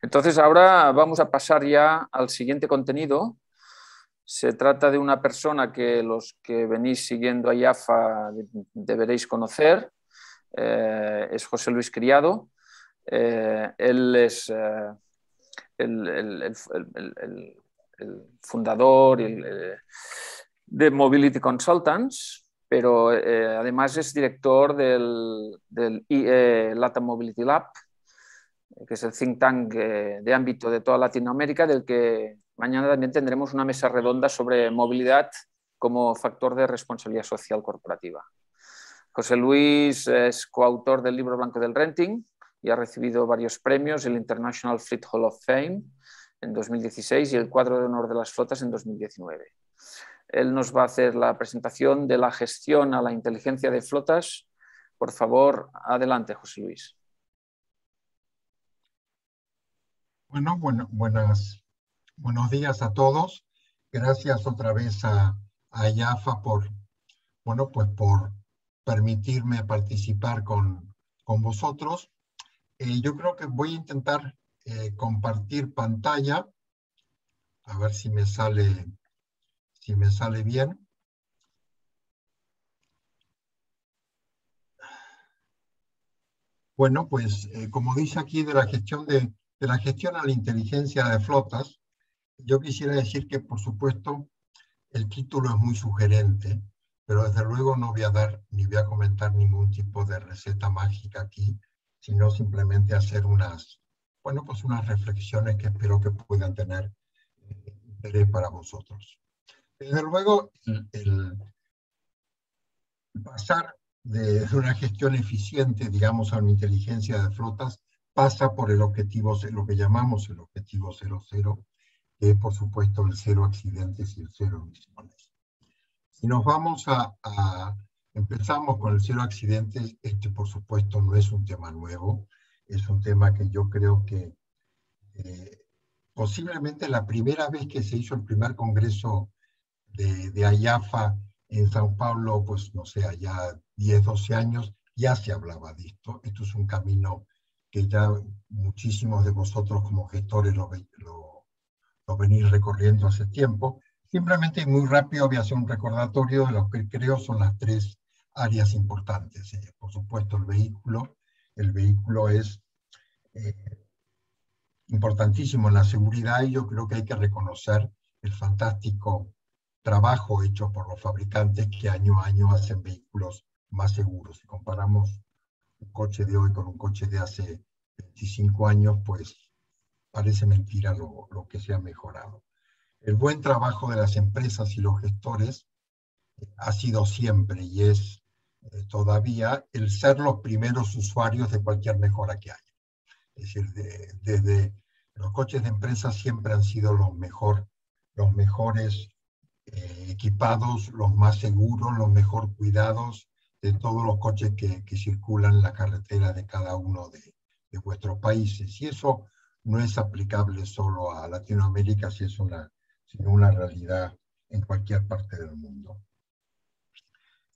Entonces ahora vamos a pasar ya al siguiente contenido. Se trata de una persona que los que venís siguiendo a IAFA deberéis conocer. Es José Luis Criado. Él es el fundador de Mobility Consultants, pero además es director del LATAM Mobility Lab, que es el think tank de ámbito de toda Latinoamérica, del que mañana también tendremos una mesa redonda sobre movilidad como factor de responsabilidad social corporativa. José Luis es coautor del Libro Blanco del Renting y ha recibido varios premios, el International Fleet Hall of Fame en 2016 y el Cuadro de Honor de las Flotas en 2019. Él nos va a hacer la presentación de la gestión a la inteligencia de flotas. Por favor, adelante, José Luis. Buenos días a todos. Gracias otra vez a IAFA por permitirme participar con vosotros. Yo creo que voy a intentar compartir pantalla, a ver si me sale bien. Bueno, pues como dice aquí de la gestión a la inteligencia de flotas, yo quisiera decir que, por supuesto, el título es muy sugerente, pero desde luego no voy a dar ni voy a comentar ningún tipo de receta mágica aquí, sino simplemente hacer unas reflexiones que espero que puedan tener interés para vosotros. Desde luego, el pasar de una gestión eficiente, digamos, a una inteligencia de flotas, pasa por el objetivo, lo que llamamos el objetivo 00, que es, por supuesto, el 0 accidentes y el 0 emisiones. Si nos vamos empezamos con el 0 accidentes, por supuesto, no es un tema nuevo, es un tema que yo creo que posiblemente la primera vez que se hizo el primer congreso de IAFA en Sao Paulo, pues no sé, allá 10, 12 años, ya se hablaba de esto. Esto es un camino que ya muchísimos de vosotros como gestores lo venís recorriendo hace tiempo. Simplemente muy rápido voy a hacer un recordatorio de lo que creo son las tres áreas importantes. Por supuesto, el vehículo. El vehículo es importantísimo en la seguridad y yo creo que hay que reconocer el fantástico trabajo hecho por los fabricantes que año a año hacen vehículos más seguros. Si comparamos un coche de hoy con un coche de hace 25 años, pues parece mentira lo que se ha mejorado. El buen trabajo de las empresas y los gestores ha sido siempre y es todavía el ser los primeros usuarios de cualquier mejora que haya. Es decir, desde los coches de empresa siempre han sido los mejores equipados, los más seguros, los mejor cuidados de todos los coches que circulan en la carretera de cada uno de vuestros países. Y eso no es aplicable solo a Latinoamérica, sino una realidad en cualquier parte del mundo.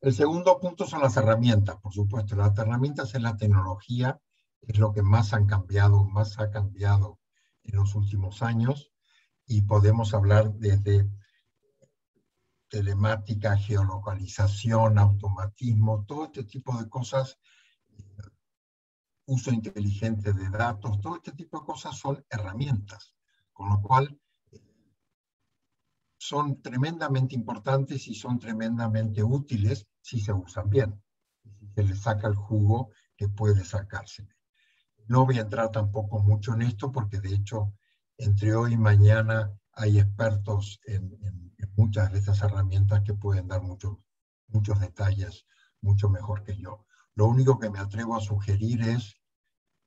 El segundo punto son las herramientas, por supuesto. Las herramientas en la tecnología es lo que más ha cambiado en los últimos años, y podemos hablar desde telemática, geolocalización, automatismo, todo este tipo de cosas, uso inteligente de datos, todo este tipo de cosas son herramientas, con lo cual son tremendamente importantes y son tremendamente útiles si se usan bien, si se les saca el jugo que puede sacarse. No voy a entrar tampoco mucho en esto porque de hecho entre hoy y mañana hay expertos en muchas de estas herramientas que pueden dar muchos detalles mucho mejor que yo. Lo único que me atrevo a sugerir es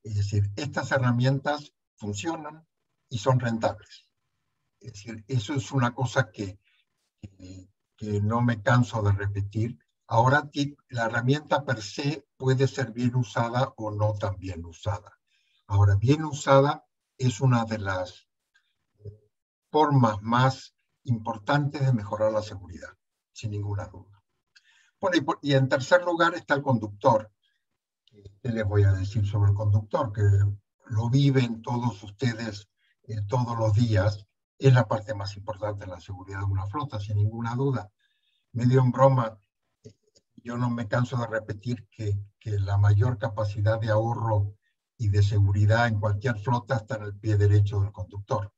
decir, estas herramientas funcionan y son rentables. Es decir, eso es una cosa que no me canso de repetir. Ahora, la herramienta per se puede ser bien usada o no tan bien usada. Ahora, bien usada es una de las formas más importantes de mejorar la seguridad, sin ninguna duda. Bueno, y en tercer lugar está el conductor. ¿Qué les voy a decir sobre el conductor? Que lo viven todos ustedes todos los días, es la parte más importante de la seguridad de una flota, sin ninguna duda. Medio en broma, yo no me canso de repetir que la mayor capacidad de ahorro y de seguridad en cualquier flota está en el pie derecho del conductor.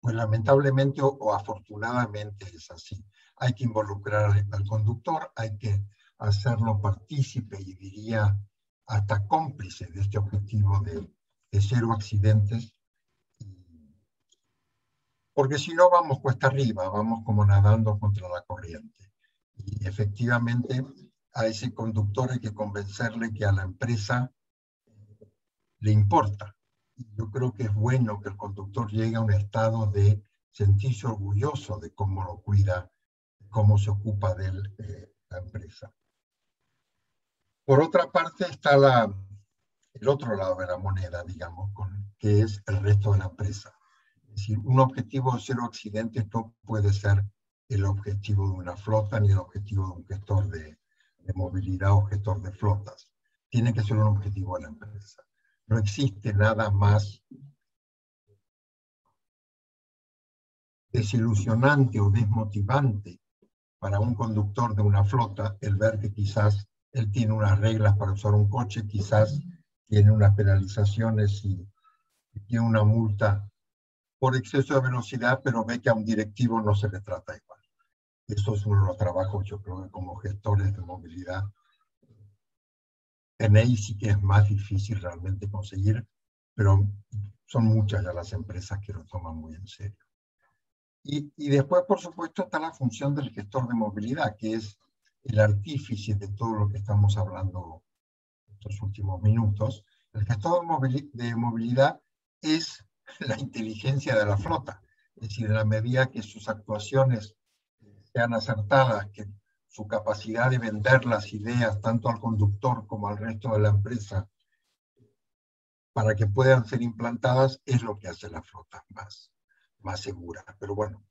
Pues lamentablemente o afortunadamente es así. Hay que involucrar al conductor, hay que hacerlo partícipe y diría hasta cómplice de este objetivo de cero accidentes, porque si no vamos cuesta arriba, vamos como nadando contra la corriente. Y efectivamente a ese conductor hay que convencerle que a la empresa le importa. Yo creo que es bueno que el conductor llegue a un estado de sentirse orgulloso de cómo lo cuida, cómo se ocupa de él, la empresa. Por otra parte está el otro lado de la moneda, digamos, que es el resto de la empresa. Es decir, un objetivo de cero accidentes no puede ser el objetivo de una flota ni el objetivo de un gestor de movilidad o gestor de flotas. Tiene que ser un objetivo de la empresa. No existe nada más desilusionante o desmotivante para un conductor de una flota el ver que quizás él tiene unas reglas para usar un coche, quizás tiene unas penalizaciones y tiene una multa por exceso de velocidad, pero ve que a un directivo no se le trata igual. Eso es uno de los trabajos, yo creo que como gestores de movilidad, en ahí sí que es más difícil realmente conseguir, pero son muchas ya las empresas que lo toman muy en serio. Y después, por supuesto, está la función del gestor de movilidad, que es el artífice de todo lo que estamos hablando estos últimos minutos. El gestor de movilidad es la inteligencia de la flota. Es decir, en la medida que sus actuaciones sean acertadas, que su capacidad de vender las ideas tanto al conductor como al resto de la empresa para que puedan ser implantadas, es lo que hace la flota más segura. Pero bueno,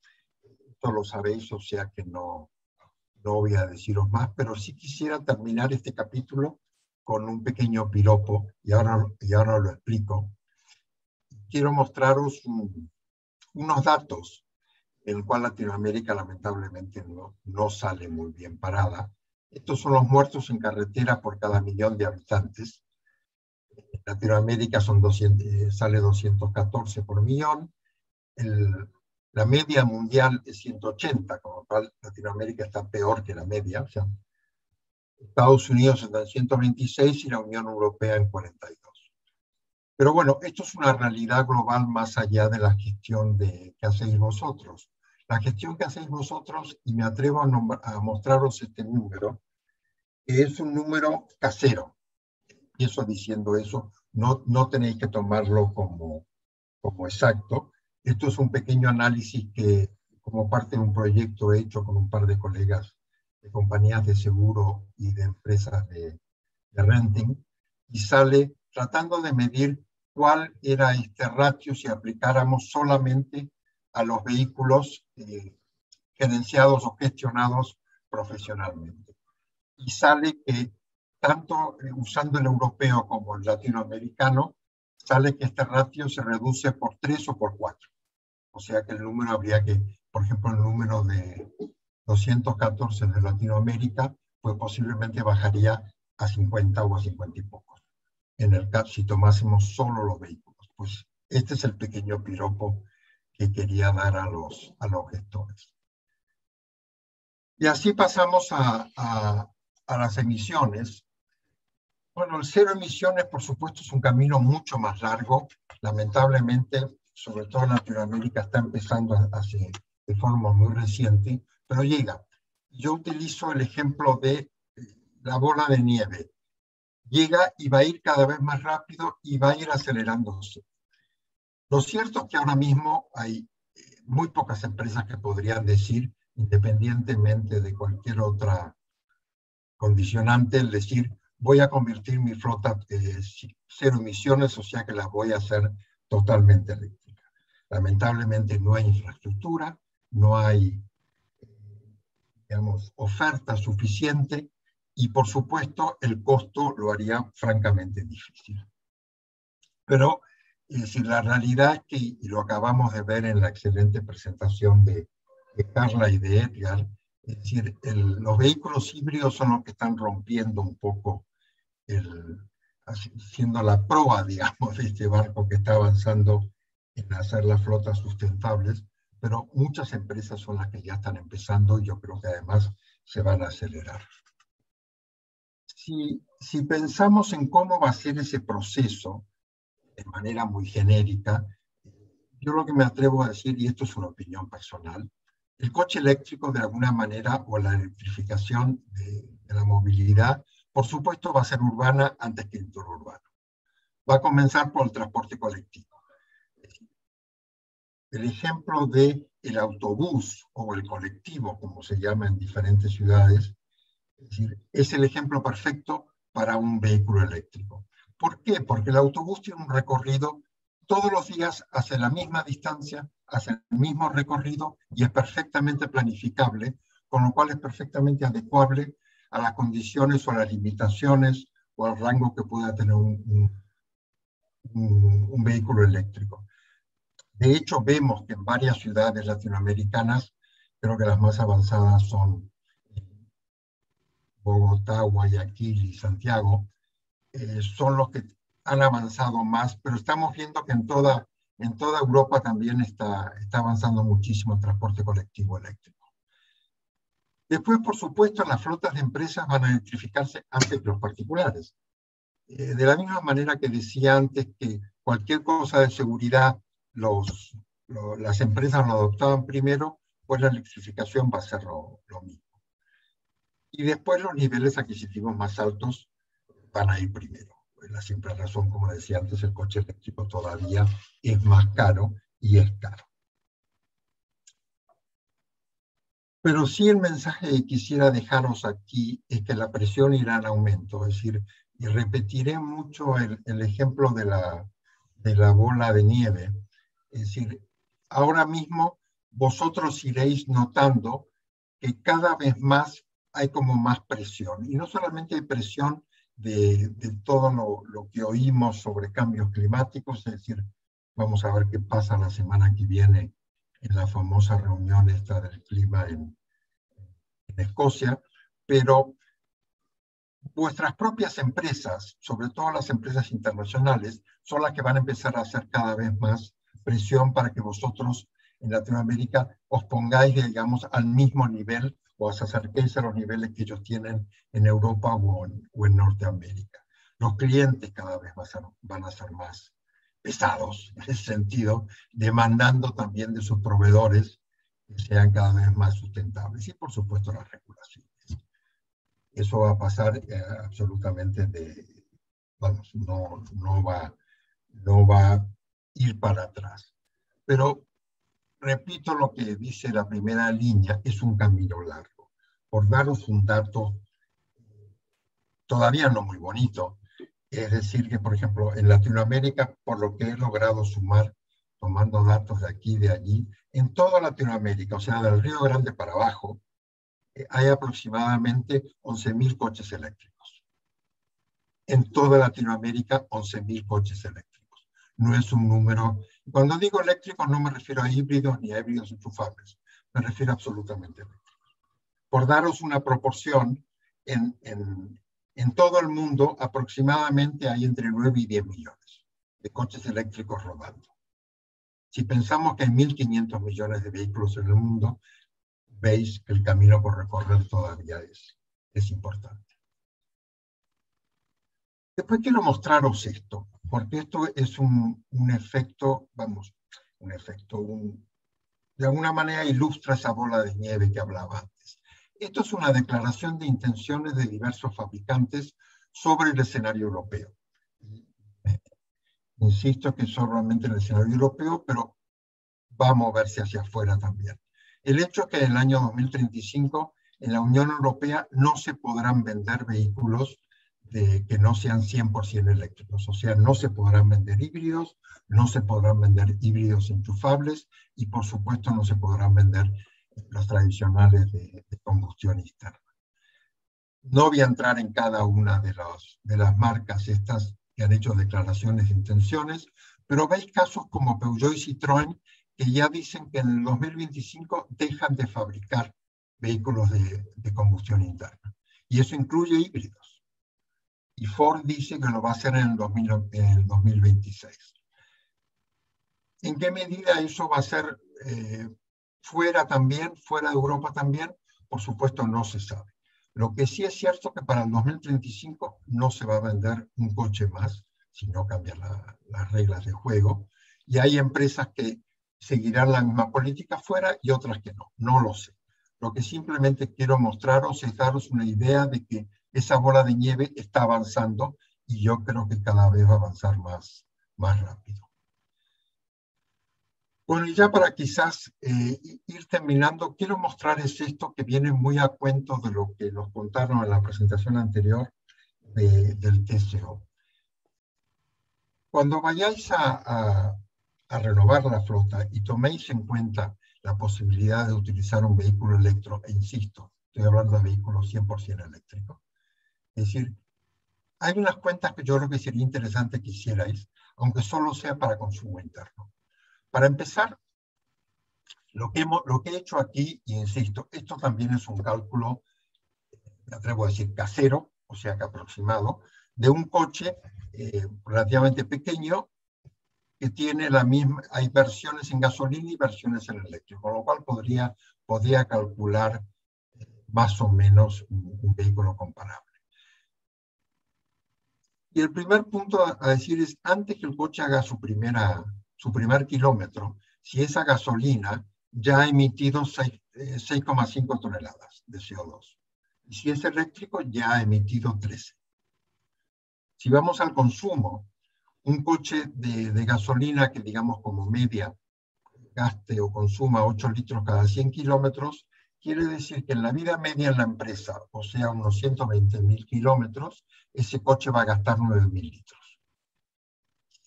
esto lo sabéis, o sea que no voy a deciros más, pero sí quisiera terminar este capítulo con un pequeño piropo, y ahora lo explico. Quiero mostraros unos datos en el cual Latinoamérica lamentablemente no sale muy bien parada. Estos son los muertos en carretera por cada millón de habitantes. En Latinoamérica sale 214 por millón. La media mundial es 180, con lo cual Latinoamérica está peor que la media. O sea, Estados Unidos está en 126 y la Unión Europea en 42. Pero bueno, esto es una realidad global más allá de la gestión que hacéis vosotros. La gestión que hacéis vosotros, y me atrevo a mostraros este número, que es un número casero. Empiezo diciendo eso, no tenéis que tomarlo como exacto. Esto es un pequeño análisis que, como parte de un proyecto hecho con un par de colegas de compañías de seguro y de empresas de renting, y sale tratando de medir cuál era este ratio si aplicáramos solamente a los vehículos gerenciados o gestionados profesionalmente. Y sale que tanto usando el europeo como el latinoamericano, sale que este ratio se reduce por 3 o por 4. O sea que el número habría que, por ejemplo, el número de 214 de Latinoamérica, pues posiblemente bajaría a 50 o a 50 y pocos. En el caso, si tomásemos solo los vehículos. Pues este es el pequeño piropo que quería dar a los gestores. Y así pasamos a las emisiones. Bueno, el cero emisiones, por supuesto, es un camino mucho más largo. Lamentablemente, sobre todo en Latinoamérica, está empezando de forma muy reciente, pero llega. Yo utilizo el ejemplo de la bola de nieve. Llega y va a ir cada vez más rápido y va a ir acelerándose. Lo cierto es que ahora mismo hay muy pocas empresas que podrían decir, independientemente de cualquier otra condicionante, el decir, voy a convertir mi flota cero emisiones, o sea que la voy a hacer totalmente eléctrica. Lamentablemente no hay infraestructura, no hay, digamos, oferta suficiente y por supuesto el costo lo haría francamente difícil. Pero si la realidad es que, y lo acabamos de ver en la excelente presentación de Carla y de Edgar, es decir, los vehículos híbridos son los que están rompiendo un poco, siendo la proa, digamos, de este barco que está avanzando en hacer las flotas sustentables, pero muchas empresas son las que ya están empezando y yo creo que además se van a acelerar. Si pensamos en cómo va a ser ese proceso de manera muy genérica, yo lo que me atrevo a decir, y esto es una opinión personal, el coche eléctrico de alguna manera, o la electrificación de la movilidad, por supuesto va a ser urbana antes que interurbana. Va a comenzar por el transporte colectivo. El ejemplo del autobús o el colectivo, como se llama en diferentes ciudades, es decir, es el ejemplo perfecto para un vehículo eléctrico. ¿Por qué? Porque el autobús tiene un recorrido, todos los días hace la misma distancia, hace el mismo recorrido y es perfectamente planificable, con lo cual es perfectamente adecuable a las condiciones o a las limitaciones o al rango que pueda tener un vehículo eléctrico. De hecho, vemos que en varias ciudades latinoamericanas, creo que las más avanzadas son Bogotá, Guayaquil y Santiago, son los que han avanzado más, pero estamos viendo que en toda Europa también está avanzando muchísimo el transporte colectivo eléctrico. Después, por supuesto, las flotas de empresas van a electrificarse antes que los particulares. De la misma manera que decía antes que cualquier cosa de seguridad las empresas lo adoptaban primero, pues la electrificación va a ser lo mismo. Y después los niveles adquisitivos más altos van a ir primero. La simple razón, como decía antes, el coche eléctrico todavía es más caro y es caro. Pero sí el mensaje que quisiera dejaros aquí es que la presión irá en aumento. Es decir, y repetiré mucho el ejemplo de la bola de nieve. Es decir, ahora mismo vosotros iréis notando que cada vez más hay como más presión. Y no solamente hay presión de todo lo que oímos sobre cambios climáticos, es decir, vamos a ver qué pasa la semana que viene en la famosa reunión esta del clima en Escocia, pero vuestras propias empresas, sobre todo las empresas internacionales, son las que van a empezar a hacer cada vez más presión para que vosotros en Latinoamérica os pongáis, digamos, al mismo nivel o os acerquéis a los niveles que ellos tienen en Europa o en Norteamérica. Los clientes cada vez van a ser más pesados en ese sentido, demandando también de sus proveedores que sean cada vez más sustentables y, por supuesto, las regulaciones. Eso va a pasar absolutamente vamos, no va a ir para atrás. Pero repito lo que dice la primera línea, es un camino largo. Por daros un dato todavía no muy bonito, es decir que, por ejemplo, en Latinoamérica, por lo que he logrado sumar, tomando datos de aquí y de allí, en toda Latinoamérica, o sea, del Río Grande para abajo, hay aproximadamente 11.000 coches eléctricos. En toda Latinoamérica, 11.000 coches eléctricos. No es un número... Cuando digo eléctricos no me refiero a híbridos ni a híbridos enchufables, me refiero absolutamente a eléctricos. Por daros una proporción, en todo el mundo aproximadamente hay entre 9 y 10 millones de coches eléctricos rodando. Si pensamos que hay 1.500 millones de vehículos en el mundo, veis que el camino por recorrer todavía es importante. Después quiero mostraros esto, porque esto es un efecto, de alguna manera ilustra esa bola de nieve que hablaba antes. Esto es una declaración de intenciones de diversos fabricantes sobre el escenario europeo. Insisto que solamente el escenario europeo, pero va a moverse hacia afuera también. El hecho es que en el año 2035 en la Unión Europea no se podrán vender vehículos que no sean 100% eléctricos. O sea, no se podrán vender híbridos, no se podrán vender híbridos enchufables y, por supuesto, no se podrán vender los tradicionales de combustión interna. No voy a entrar en cada una de las marcas estas que han hecho declaraciones de intenciones, pero veis casos como Peugeot y Citroën que ya dicen que en el 2025 dejan de fabricar vehículos de combustión interna. Y eso incluye híbridos. Y Ford dice que lo va a hacer en el 2026. ¿En qué medida eso va a ser fuera de Europa también? Por supuesto, no se sabe. Lo que sí es cierto que para el 2035 no se va a vender un coche más si no cambian las reglas de juego. Y hay empresas que seguirán la misma política fuera y otras que no. No lo sé. Lo que simplemente quiero mostraros es daros una idea de que esa bola de nieve está avanzando y yo creo que cada vez va a avanzar más rápido. Bueno, y ya para quizás ir terminando, quiero mostrarles esto que viene muy a cuento de lo que nos contaron en la presentación anterior del TCO. Cuando vayáis a renovar la flota y toméis en cuenta la posibilidad de utilizar un vehículo eléctrico, e insisto, estoy hablando de vehículos 100% eléctricos. Es decir, hay unas cuentas que yo creo que sería interesante que hicierais, aunque solo sea para consumo interno. Para empezar, lo que he hecho aquí, y insisto, esto también es un cálculo, me atrevo a decir, casero, o sea que aproximado, de un coche relativamente pequeño que tiene la misma, hay versiones en gasolina y versiones en eléctrico, con lo cual podría calcular más o menos un vehículo comparable. Y el primer punto a decir es, antes que el coche haga su primer kilómetro, si esa gasolina ya ha emitido 6,5 toneladas de CO2. Y si es eléctrico, ya ha emitido 13. Si vamos al consumo, un coche de gasolina que digamos como media gaste o consuma 8 litros cada 100 kilómetros, quiere decir que en la vida media en la empresa, o sea, unos 120.000 kilómetros, ese coche va a gastar 9.000 litros.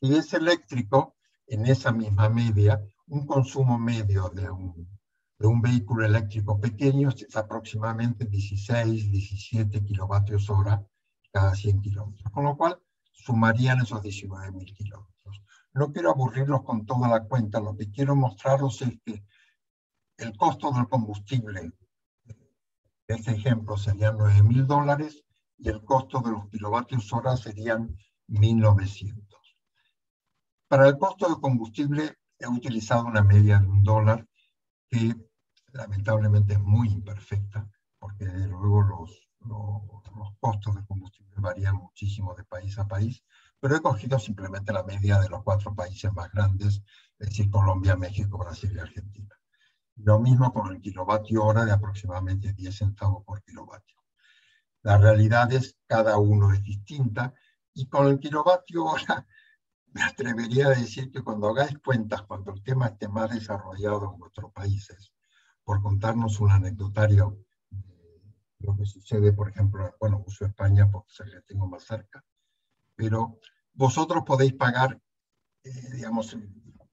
Si es eléctrico, en esa misma media, un consumo medio de un vehículo eléctrico pequeño es aproximadamente 16, 17 kilovatios hora cada 100 kilómetros, con lo cual sumarían esos 19.000 kilómetros. No quiero aburrirlos con toda la cuenta, lo que quiero mostraros es que el costo del combustible, en este ejemplo, serían $9.000 y el costo de los kilovatios hora serían 1.900. Para el costo del combustible he utilizado una media de $1 que lamentablemente es muy imperfecta, porque luego los costos del combustible varían muchísimo de país a país, pero he cogido simplemente la media de los 4 países más grandes, es decir, Colombia, México, Brasil y Argentina. Lo mismo con el kilovatio hora de aproximadamente 10 centavos por kilovatio. La realidad es cada uno es distinta y con el kilovatio hora me atrevería a decir que cuando hagáis cuentas, cuando el tema esté más desarrollado en vuestros países, por contarnos un anecdotario, lo que sucede, por ejemplo, bueno, uso España porque es el que tengo más cerca, pero vosotros podéis pagar, digamos,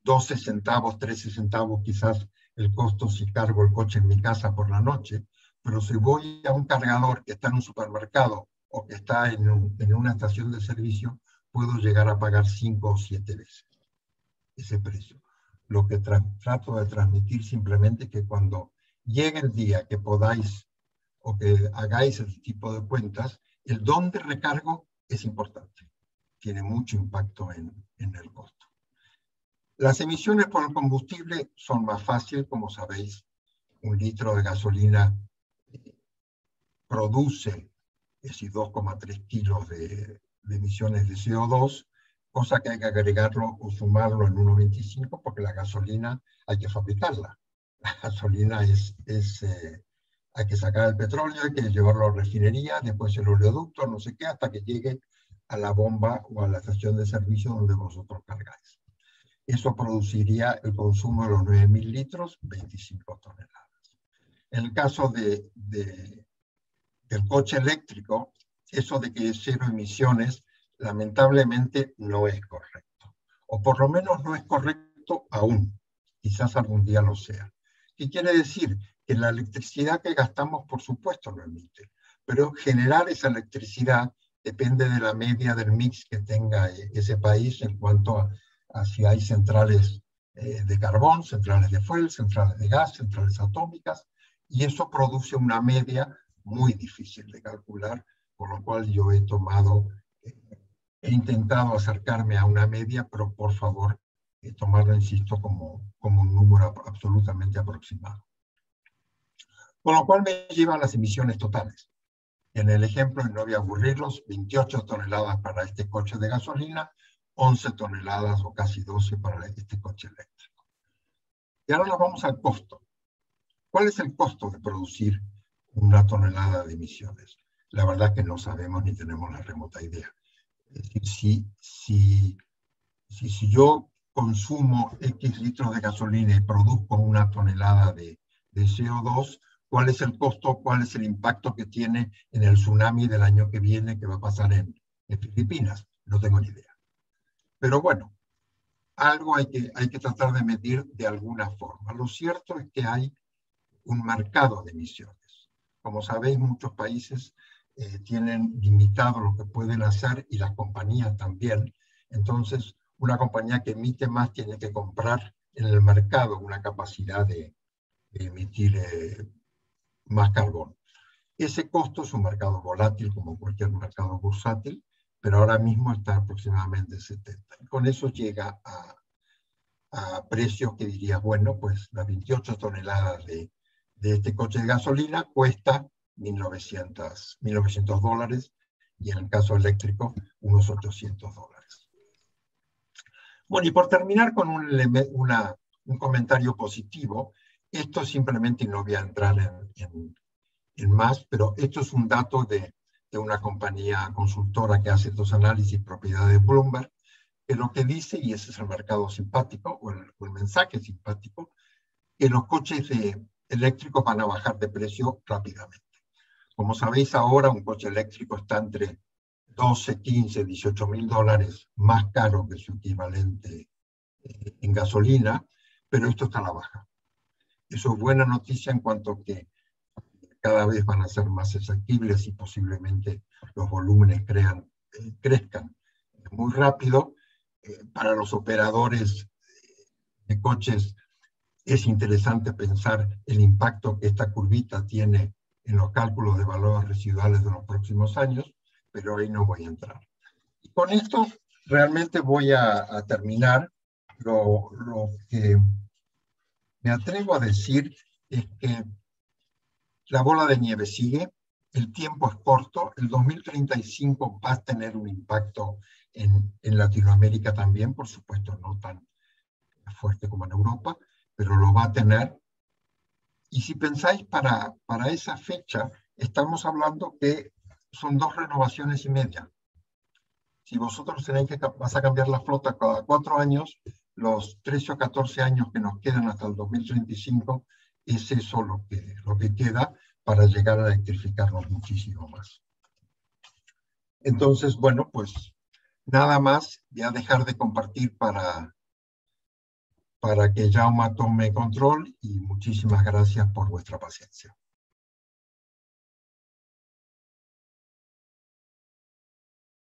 12 centavos, 13 centavos quizás el costo si cargo el coche en mi casa por la noche, pero si voy a un cargador que está en un supermercado o que está en una estación de servicio, puedo llegar a pagar 5 o 7 veces ese precio. Lo que trato de transmitir simplemente es que cuando llegue el día que podáis o que hagáis ese tipo de cuentas, el dónde recargo es importante. Tiene mucho impacto en el costo. Las emisiones por el combustible son más fáciles, como sabéis, 1 litro de gasolina produce 2,3 kilos de emasiones de CO2, cosa que hay que agregarlo o sumarlo en 1,25 porque la gasolina hay que fabricarla. La gasolina hay que sacar el petróleo, hay que llevarlo a la refinería, después el oleoducto, no sé qué, hasta que llegue a la bomba o a la estación de servicio donde vosotros cargáis. Eso produciría el consumo de los 9.000 litros, 25 toneladas. En el caso del coche eléctrico, eso de que es 0 emisiones, lamentablemente no es correcto. O por lo menos no es correcto aún. Quizás algún día lo sea. ¿Qué quiere decir? Que la electricidad que gastamos, por supuesto, no emite. Pero generar esa electricidad depende de la media del mix que tenga ese país en cuanto a si hay centrales de carbón, centrales de fuel, centrales de gas, centrales atómicas, y eso produce una media muy difícil de calcular, por lo cual yo he intentado acercarme a una media, pero por favor, tomarlo, insisto, como un número absolutamente aproximado. Con lo cual me lleva a las emisiones totales. En el ejemplo, y no voy a aburrirlos, 28 toneladas para este coche de gasolina, 11 toneladas o casi 12 para este coche eléctrico. Y ahora nos vamos al costo. ¿Cuál es el costo de producir una tonelada de emisiones? La verdad es que no sabemos ni tenemos la remota idea. Es decir, si yo consumo X litros de gasolina y produzco una tonelada de CO2, ¿cuál es el costo? ¿Cuál es el impacto que tiene en el tsunami del año que viene que va a pasar en Filipinas? No tengo ni idea. Pero bueno, algo hay que tratar de medir de alguna forma. Lo cierto es que hay un mercado de emisiones. Como sabéis, muchos países tienen limitado lo que pueden hacer y las compañías también. Entonces, una compañía que emite más tiene que comprar en el mercado una capacidad de emitir más carbón. Ese costo es un mercado volátil como cualquier mercado bursátil, pero ahora mismo está aproximadamente 70. Y con eso llega a precios que dirías, bueno, pues las 28 toneladas de este coche de gasolina cuesta $1.900 y en el caso eléctrico unos $800. Bueno, y por terminar con un comentario positivo, esto simplemente, no voy a entrar en más, pero esto es un dato de una compañía consultora que hace estos análisis, propiedad de Bloomberg, que lo que dice, y ese es el mercado simpático, o el mensaje simpático, que los coches eléctricos van a bajar de precio rápidamente. Como sabéis ahora, un coche eléctrico está entre 12, 15, $18.000 más caro que su equivalente en gasolina, pero esto está a la baja. Eso es buena noticia en cuanto que cada vez van a ser más asequibles y posiblemente los volúmenes crezcan muy rápido. Para los operadores de coches es interesante pensar el impacto que esta curvita tiene en los cálculos de valores residuales de los próximos años, pero ahí no voy a entrar. Y con esto realmente voy a terminar. Lo que me atrevo a decir es que la bola de nieve sigue, el tiempo es corto, el 2035 va a tener un impacto en Latinoamérica también, por supuesto no tan fuerte como en Europa, pero lo va a tener. Y si pensáis para esa fecha, estamos hablando que son 2 renovaciones y media. Si vosotros vas a cambiar la flota cada 4 años, los 13 o 14 años que nos quedan hasta el 2035, es eso lo que queda para llegar a electrificarnos muchísimo más. Entonces, bueno, pues nada más, voy a dejar de compartir para que Jaume tome control y muchísimas gracias por vuestra paciencia.